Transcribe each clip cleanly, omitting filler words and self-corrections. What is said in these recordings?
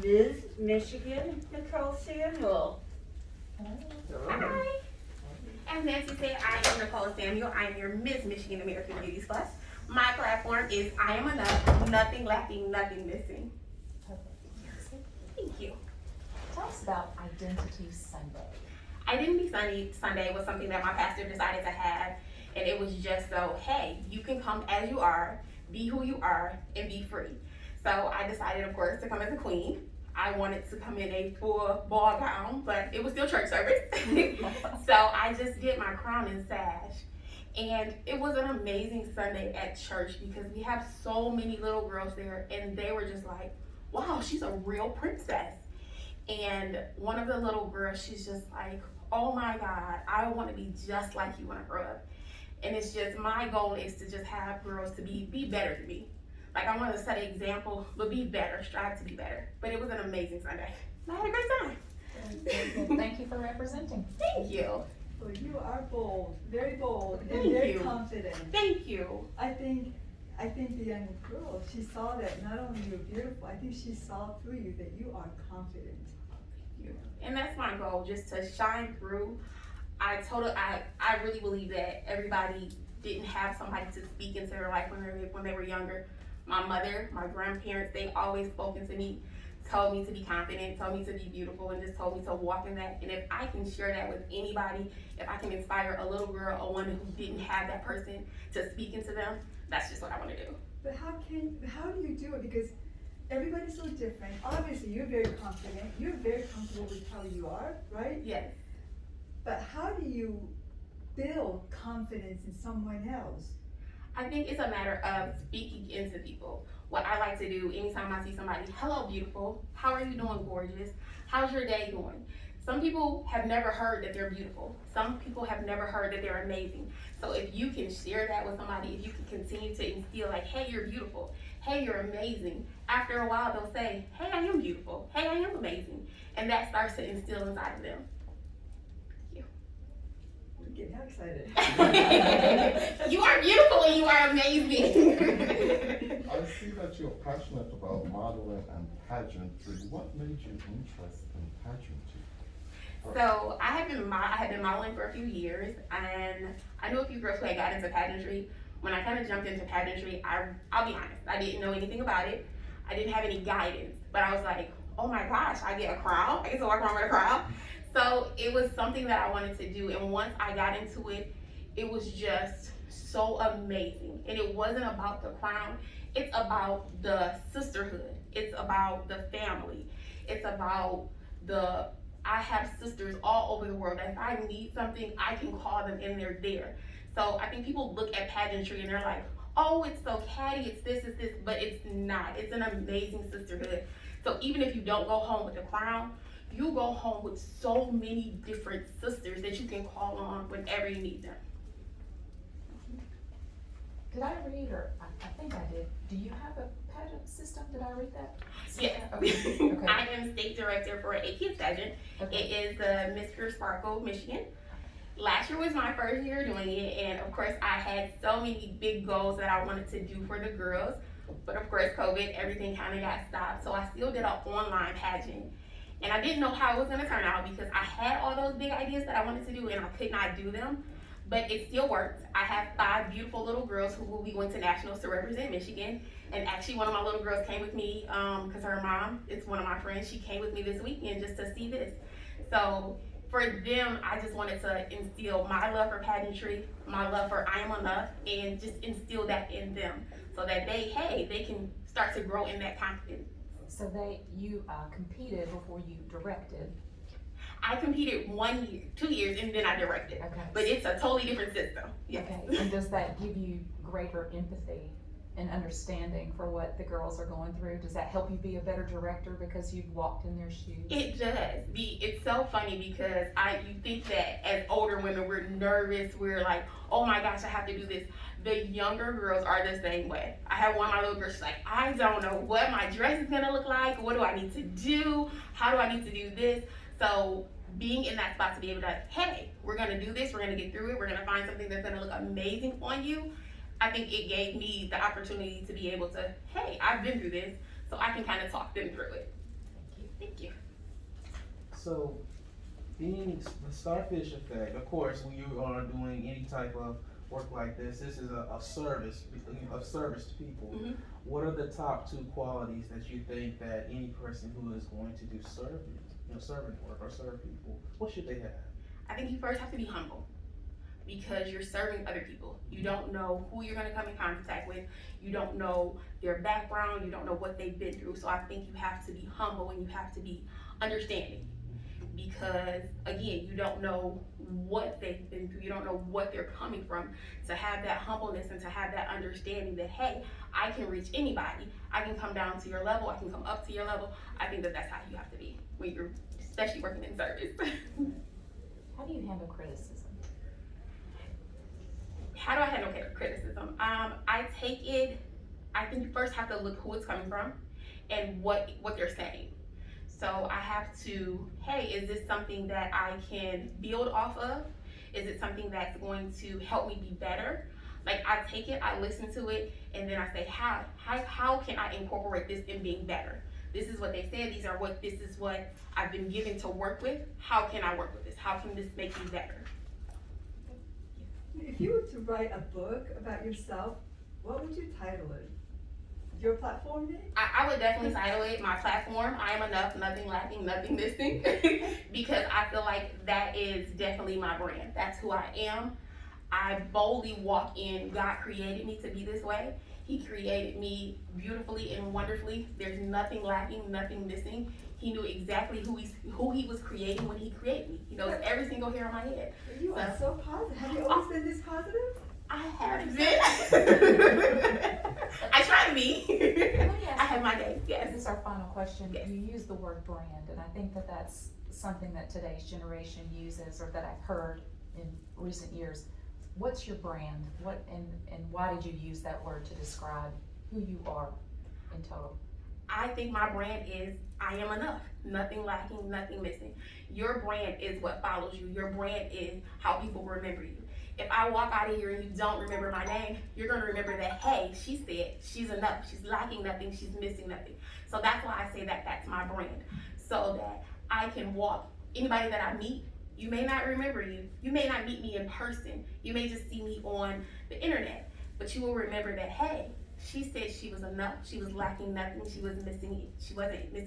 Ms. Michigan Nicole Samuel. Hi. As Nancy said, I am Nicole Samuel. I am your Miss Michigan American Beauty Plus. My platform is I am enough, nothing lacking, nothing missing. Thank you. Tell us about Identity Sunday. Identity Sunday was something that my pastor decided to have, and it was just so, hey, you can come as you are, be who you are, and be free. So I decided, of course, to come as a queen. I wanted to come in a full ball gown, but it was still church service. So I just did my crown and sash. And it was an amazing Sunday at church because we have so many little girls there, and they were just like, wow, she's a real princess. And one of the little girls, she's just like, oh my God, I want to be just like you when I grow up. And it's just, my goal is to just have girls to be better than me. Like, I want to set an example, but be better, strive to be better. But it was an amazing Sunday. I had a great time. Well, thank you for representing. Thank you. Well, you are bold, very bold, and Thank very you. confident. Thank you. I think the young girl, she saw that not only you're beautiful, I think she saw through you that you are confident. And that's my goal, just to shine through. I really believe that everybody didn't have somebody to speak into their life when they were younger. My mother, my grandparents, they always spoke into me, told me to be confident, told me to be beautiful, and just told me to walk in that. And if I can share that with anybody, if I can inspire a little girl or one who didn't have that person to speak into them, that's just what I want to do. But how do you do it? Because everybody's so different. Obviously, you're very confident. You're very comfortable with how you are, right? Yes. But how do you build confidence in someone else? I think it's a matter of speaking into people. What I like to do anytime I see somebody, hello beautiful, how are you doing gorgeous? How's your day going? Some people have never heard that they're beautiful. Some people have never heard that they're amazing. So if you can share that with somebody, if you can continue to instill like, hey, you're beautiful, hey, you're amazing. After a while, they'll say, hey, I am beautiful, hey, I am amazing. And that starts to instill inside of them. We're getting excited. You are beautiful and you are amazing. I see that you're passionate about modeling and pageantry. What made you interested in pageantry? So I had been modeling for a few years, and I knew a few girls who had got into pageantry. When I kind of jumped into pageantry, I'll be honest, I didn't know anything about it. I didn't have any guidance, but I was like, oh my gosh, I get a crown. I get to walk around with a crown. So it was something that I wanted to do, and once I got into it, it was just so amazing. And it wasn't about the crown, it's about the sisterhood. It's about the family. It's about I have sisters all over the world. If I need something, I can call them and they're there. So I think people look at pageantry and they're like, oh, it's so catty, it's this, but it's not. It's an amazing sisterhood. So even if you don't go home with the crown, you go home with so many different sisters that you can call on whenever you need them. Did I read, or I think I did, do you have a pageant system? Did I read that? Yes. Okay. I am state director for a kids pageant. Okay. It is the Miss Pure Sparkle, Michigan. Last year was my first year doing it, and of course I had so many big goals that I wanted to do for the girls, but of course COVID, everything kind of got stopped, so I still did an online pageant. And I didn't know how it was going to turn out because I had all those big ideas that I wanted to do and I could not do them, but it still worked. I have 5 beautiful little girls who will be going to nationals to represent Michigan. And actually one of my little girls came with me because her mom is one of my friends. She came with me this weekend just to see this. So for them, I just wanted to instill my love for pageantry, my love for I am enough, and just instill that in them so that they can start to grow in that confidence. So you competed before you directed. I competed 1 year, 2 years, and then I directed. Okay. But it's a totally different system. Yes. Okay. And does that give you greater empathy and understanding for what the girls are going through? Does that help you be a better director because you've walked in their shoes? It does. It's so funny because you think that as older women we're nervous. We're like, oh my gosh, I have to do this. The younger girls are the same way. I have one of my little girls, she's like, I don't know what my dress is gonna look like. What do I need to do? How do I need to do this? So being in that spot to be able to, hey, we're gonna do this, we're gonna get through it, we're gonna find something that's gonna look amazing on you. I think it gave me the opportunity to be able to, hey, I've been through this, so I can kind of talk them through it. So, being the starfish effect, of course, when you are doing any type of work like this is a service to people. Mhm. What are the top 2 qualities that you think that any person who is going to do servant work or serve people, what should they have? I think you first have to be humble because you're serving other people. You don't know who you're going to come in contact with. You don't know their background. You don't know what they've been through. So I think you have to be humble and you have to be understanding because, again, you don't know what they've been through. You don't know what they're coming from. To have that humbleness and to have that understanding that, hey, I can reach anybody. I can come down to your level. I can come up to your level. I think that that's how you have to be when you're especially working in service. How do you handle criticism? How do I handle criticism? I take it, I think you first have to look who it's coming from and what they're saying. So I have to, hey, is this something that I can build off of? Is it something that's going to help me be better? Like I take it, I listen to it, and then I say, how can I incorporate this in being better? This is what they said, this is what I've been given to work with. How can I work with this? How can this make me better? If you were to write a book about yourself, what would you title it? Your platform name? I would definitely title it my platform. I am enough, nothing lacking, nothing missing. Because I feel like that is definitely my brand. That's who I am. I boldly walk in. God created me to be this way. He created me beautifully and wonderfully. There's nothing lacking, nothing missing. He knew exactly who he was creating when he created me. He knows every single hair on my head. You are so positive. Have you always been this positive? I have been. I try to be. I have my days, yes. This is our final question. Yes. You use the word brand, and I think that that's something that today's generation uses, or that I've heard in recent years. What's your brand? And why did you use that word to describe who you are in total? I think my brand is I am enough. Nothing lacking, nothing missing. Your brand is what follows you. Your brand is how people remember you. If I walk out of here and you don't remember my name, you're going to remember that, hey, she said she's enough. She's lacking nothing. She's missing nothing. So that's why I say that that's my brand. So that I can walk. Anybody that I meet, you may not remember you. You may not meet me in person. You may just see me on the internet. But you will remember that, hey, she said she was enough. She was lacking nothing. She wasn't missing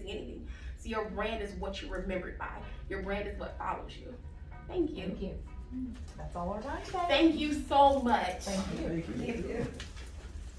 anything. So your brand is what you're remembered by. Your brand is what follows you. Thank you. Thank you. That's all our time today. Thank you so much. Thank you. Thank you. Thank you.